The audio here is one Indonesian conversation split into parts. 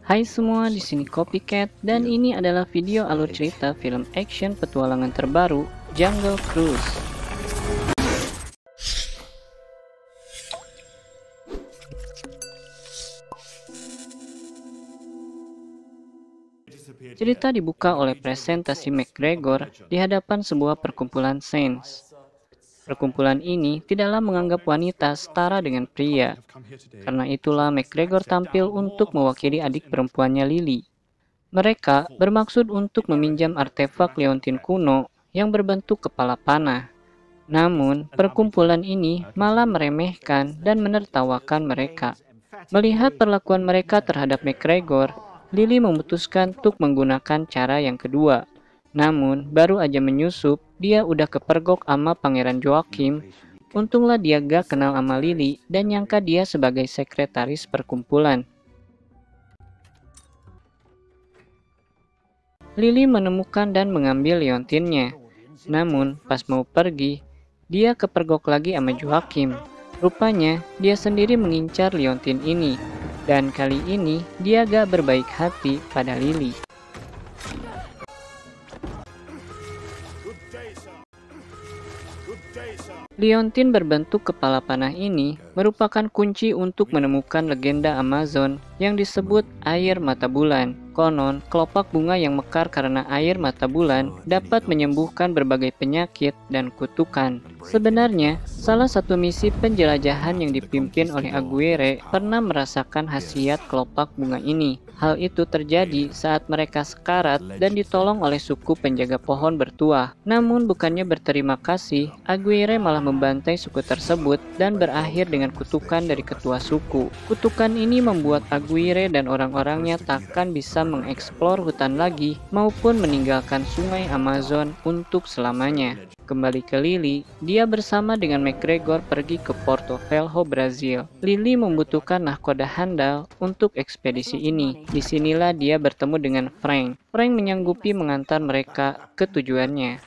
Hai semua, di sini Copycat dan ini adalah video alur cerita film action petualangan terbaru Jungle Cruise. Cerita dibuka oleh presentasi McGregor di hadapan sebuah perkumpulan Saints. Perkumpulan ini tidaklah menganggap wanita setara dengan pria. Karena itulah McGregor tampil untuk mewakili adik perempuannya Lily. Mereka bermaksud untuk meminjam artefak Leontin kuno yang berbentuk kepala panah. Namun, perkumpulan ini malah meremehkan dan menertawakan mereka. Melihat perlakuan mereka terhadap McGregor, Lily memutuskan untuk menggunakan cara yang kedua. Namun, baru aja menyusup, dia udah kepergok sama Pangeran Joachim. Untunglah dia gak kenal sama Lily dan nyangka dia sebagai sekretaris perkumpulan. Lily menemukan dan mengambil liontinnya. Namun, pas mau pergi, dia kepergok lagi sama Joachim. Rupanya, dia sendiri mengincar liontin ini. Dan kali ini, dia gak berbaik hati pada Lily. Liontin berbentuk kepala panah ini merupakan kunci untuk menemukan legenda Amazon yang disebut air mata bulan. Konon, kelopak bunga yang mekar karena air mata bulan dapat menyembuhkan berbagai penyakit dan kutukan. Sebenarnya, salah satu misi penjelajahan yang dipimpin oleh Aguirre pernah merasakan khasiat kelopak bunga ini. Hal itu terjadi saat mereka sekarat dan ditolong oleh suku penjaga pohon bertuah. Namun bukannya berterima kasih, Aguirre malah membantai suku tersebut dan berakhir dengan kutukan dari ketua suku. Kutukan ini membuat Aguirre dan orang-orangnya takkan bisa mengeksplor hutan lagi maupun meninggalkan sungai Amazon untuk selamanya. Kembali ke Lily, dia bersama dengan McGregor pergi ke Porto Velho, Brazil. Lily membutuhkan nahkoda handal untuk ekspedisi ini. Disinilah dia bertemu dengan Frank. Frank menyanggupi mengantar mereka ke tujuannya.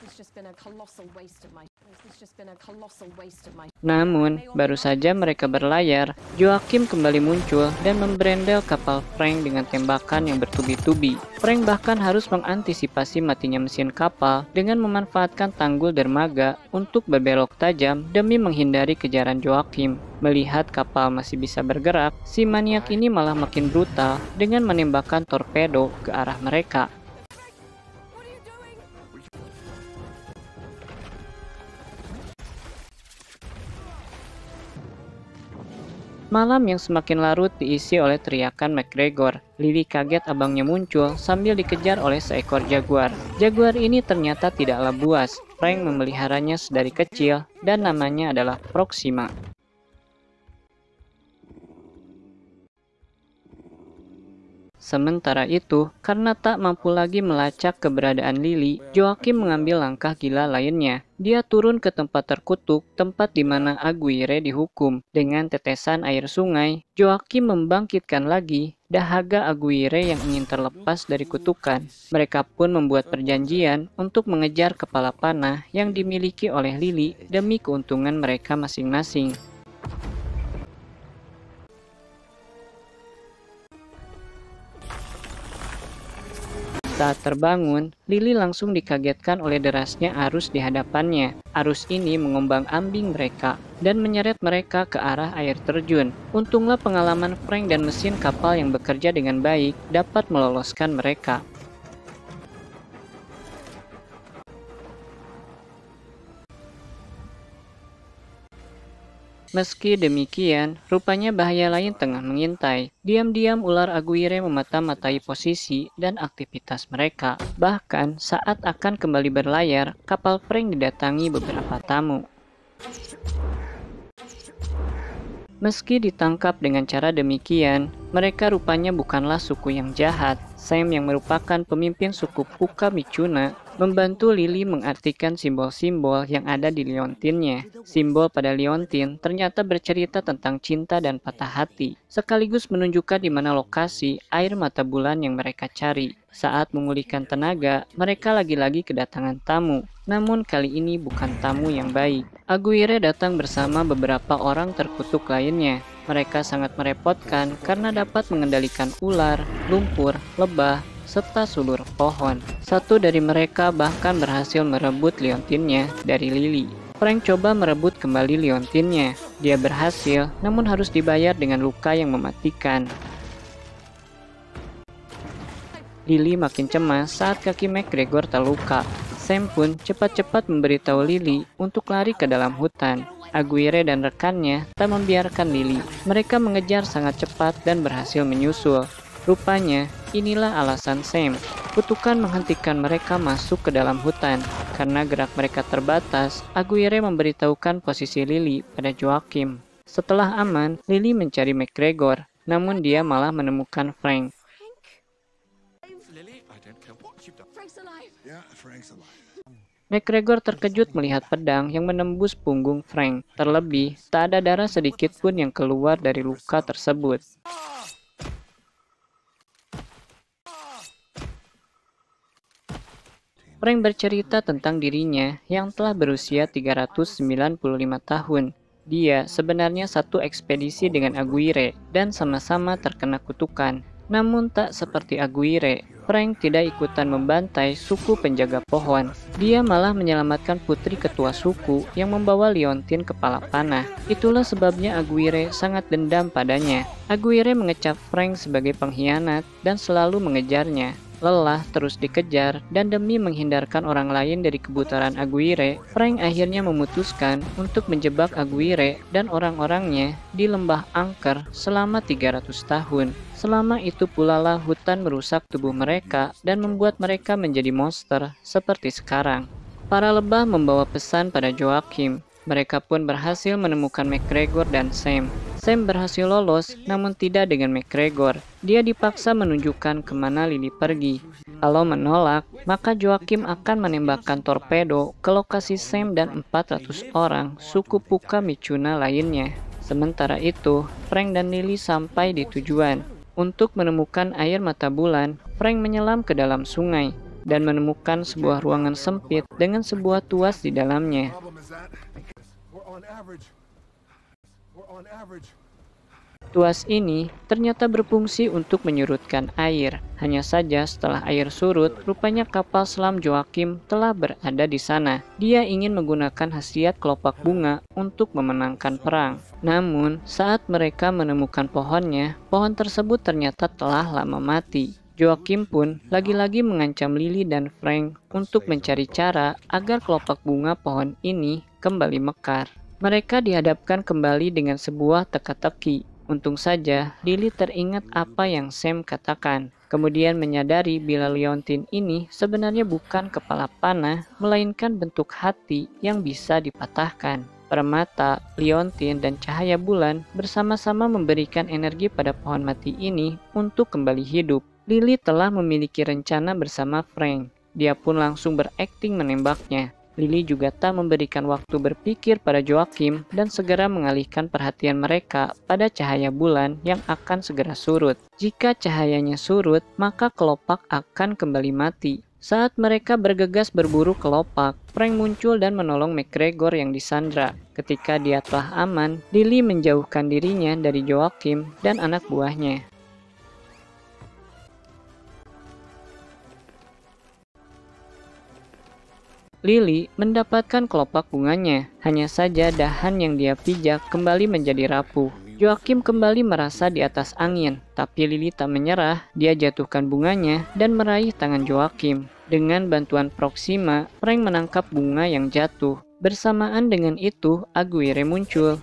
Namun, baru saja mereka berlayar, Joachim kembali muncul dan memberendel kapal Frank dengan tembakan yang bertubi-tubi. Frank bahkan harus mengantisipasi matinya mesin kapal dengan memanfaatkan tanggul dermaga untuk berbelok tajam demi menghindari kejaran Joachim. Melihat kapal masih bisa bergerak, si maniak ini malah makin brutal dengan menembakkan torpedo ke arah mereka. Malam yang semakin larut diisi oleh teriakan McGregor. Lily kaget abangnya muncul sambil dikejar oleh seekor jaguar. Jaguar ini ternyata tidaklah buas. Frank memeliharanya sedari kecil dan namanya adalah Proxima. Sementara itu, karena tak mampu lagi melacak keberadaan Lily, Joachim mengambil langkah gila lainnya. Dia turun ke tempat terkutuk, tempat di mana Aguirre dihukum. Dengan tetesan air sungai, Joachim membangkitkan lagi dahaga Aguirre yang ingin terlepas dari kutukan. Mereka pun membuat perjanjian untuk mengejar kepala panah yang dimiliki oleh Lily demi keuntungan mereka masing-masing. Saat terbangun, Lily langsung dikagetkan oleh derasnya arus di hadapannya. Arus ini mengombang-ambing mereka dan menyeret mereka ke arah air terjun. Untunglah pengalaman Frank dan mesin kapal yang bekerja dengan baik dapat meloloskan mereka. Meski demikian, rupanya bahaya lain tengah mengintai. Diam-diam ular Aguirre memata-matai posisi dan aktivitas mereka. Bahkan saat akan kembali berlayar, kapal Frank didatangi beberapa tamu. Meski ditangkap dengan cara demikian, mereka rupanya bukanlah suku yang jahat. Sam yang merupakan pemimpin suku Puka Micuna membantu Lily mengartikan simbol-simbol yang ada di liontinnya. Simbol pada liontin ternyata bercerita tentang cinta dan patah hati, sekaligus menunjukkan di mana lokasi air mata bulan yang mereka cari. Saat memulihkan tenaga, mereka lagi-lagi kedatangan tamu. Namun kali ini bukan tamu yang baik. Aguirre datang bersama beberapa orang terkutuk lainnya. Mereka sangat merepotkan karena dapat mengendalikan ular, lumpur, lebah, serta sulur pohon. Satu dari mereka bahkan berhasil merebut liontinnya dari Lily. Frank coba merebut kembali liontinnya. Dia berhasil, namun harus dibayar dengan luka yang mematikan. Lily makin cemas saat kaki McGregor terluka. Sam pun cepat-cepat memberitahu Lily untuk lari ke dalam hutan. Aguirre dan rekannya tak membiarkan Lily. Mereka mengejar sangat cepat dan berhasil menyusul. Rupanya, inilah alasan Sam. Kutukan menghentikan mereka masuk ke dalam hutan. Karena gerak mereka terbatas, Aguirre memberitahukan posisi Lily pada Joachim. Setelah aman, Lily mencari McGregor, namun dia malah menemukan Frank. McGregor terkejut melihat pedang yang menembus punggung Frank. Terlebih, tak ada darah sedikit pun yang keluar dari luka tersebut. Frank bercerita tentang dirinya yang telah berusia 395 tahun. Dia sebenarnya satu ekspedisi dengan Aguirre dan sama-sama terkena kutukan. Namun tak seperti Aguirre, Frank tidak ikutan membantai suku penjaga pohon. Dia malah menyelamatkan putri ketua suku yang membawa liontin kepala panah. Itulah sebabnya Aguirre sangat dendam padanya. Aguirre mengecap Frank sebagai pengkhianat dan selalu mengejarnya. Lelah terus dikejar dan demi menghindarkan orang lain dari kebutaran Aguirre, Frank akhirnya memutuskan untuk menjebak Aguirre dan orang-orangnya di lembah angker selama 300 tahun. Selama itu pula lah hutan merusak tubuh mereka dan membuat mereka menjadi monster seperti sekarang. Para lebah membawa pesan pada Joachim. Mereka pun berhasil menemukan McGregor dan Sam. Sam berhasil lolos, namun tidak dengan McGregor. Dia dipaksa menunjukkan kemana Lily pergi. Kalau menolak, maka Joachim akan menembakkan torpedo ke lokasi Sam dan 400 orang suku Puka Micuna lainnya. Sementara itu, Frank dan Lily sampai di tujuan. Untuk menemukan air mata bulan, Frank menyelam ke dalam sungai dan menemukan sebuah ruangan sempit dengan sebuah tuas di dalamnya. Tuas ini ternyata berfungsi untuk menyurutkan air. Hanya saja setelah air surut, rupanya kapal selam Joachim telah berada di sana. Dia ingin menggunakan khasiat kelopak bunga untuk memenangkan perang. Namun, saat mereka menemukan pohonnya, pohon tersebut ternyata telah lama mati. Joachim pun lagi-lagi mengancam Lily dan Frank untuk mencari cara agar kelopak bunga pohon ini kembali mekar. Mereka dihadapkan kembali dengan sebuah teka-teki. Untung saja, Lily teringat apa yang Sam katakan. Kemudian menyadari bila liontin ini sebenarnya bukan kepala panah, melainkan bentuk hati yang bisa dipatahkan. Permata, liontin, dan cahaya bulan bersama-sama memberikan energi pada pohon mati ini untuk kembali hidup. Lily telah memiliki rencana bersama Frank. Dia pun langsung berakting menembaknya. Lily juga tak memberikan waktu berpikir pada Joachim dan segera mengalihkan perhatian mereka pada cahaya bulan yang akan segera surut. Jika cahayanya surut, maka kelopak akan kembali mati. Saat mereka bergegas berburu kelopak, Frank muncul dan menolong McGregor yang disandra. Ketika dia telah aman, Lily menjauhkan dirinya dari Joachim dan anak buahnya. Lily mendapatkan kelopak bunganya, hanya saja dahan yang dia pijak kembali menjadi rapuh. Joachim kembali merasa di atas angin, tapi Lily tak menyerah. Dia jatuhkan bunganya dan meraih tangan Joachim. Dengan bantuan Proxima, Frank menangkap bunga yang jatuh. Bersamaan dengan itu, Aguirre muncul.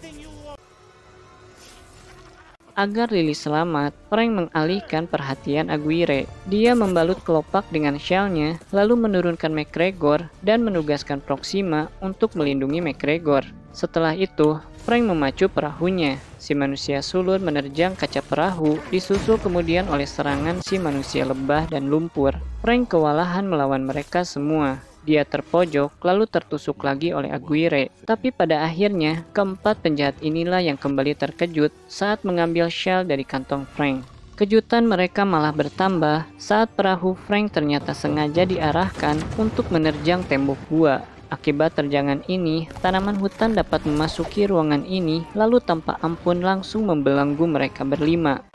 Agar Lily selamat, Frank mengalihkan perhatian Aguirre. Dia membalut kelopak dengan shell-nya, lalu menurunkan McGregor dan menugaskan Proxima untuk melindungi McGregor. Setelah itu, Frank memacu perahunya. Si manusia sulur menerjang kaca perahu, disusul kemudian oleh serangan si manusia lebah dan lumpur. Frank kewalahan melawan mereka semua. Dia terpojok, lalu tertusuk lagi oleh Aguirre. Tapi pada akhirnya, keempat penjahat inilah yang kembali terkejut saat mengambil shell dari kantong Frank. Kejutan mereka malah bertambah saat perahu Frank ternyata sengaja diarahkan untuk menerjang tembok gua. Akibat terjangan ini, tanaman hutan dapat memasuki ruangan ini lalu tanpa ampun langsung membelenggu mereka berlima.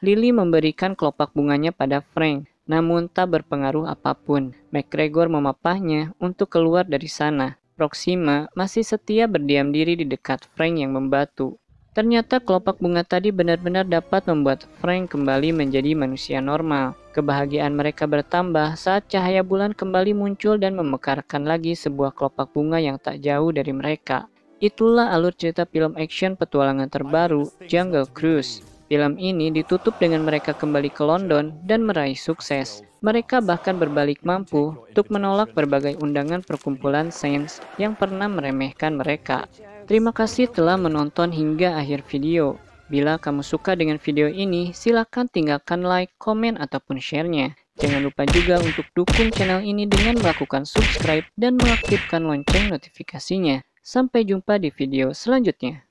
Lily memberikan kelopak bunganya pada Frank, namun tak berpengaruh apapun. McGregor memapahnya untuk keluar dari sana. Proxima masih setia berdiam diri di dekat Frank yang membatu. Ternyata kelopak bunga tadi benar-benar dapat membuat Frank kembali menjadi manusia normal. Kebahagiaan mereka bertambah saat cahaya bulan kembali muncul dan memekarkan lagi sebuah kelopak bunga yang tak jauh dari mereka. Itulah alur cerita film action petualangan terbaru, Jungle Cruise. Film ini ditutup dengan mereka kembali ke London dan meraih sukses. Mereka bahkan berbalik mampu untuk menolak berbagai undangan perkumpulan sains yang pernah meremehkan mereka. Terima kasih telah menonton hingga akhir video. Bila kamu suka dengan video ini, silakan tinggalkan like, komen, ataupun share-nya. Jangan lupa juga untuk dukung channel ini dengan melakukan subscribe dan mengaktifkan lonceng notifikasinya. Sampai jumpa di video selanjutnya.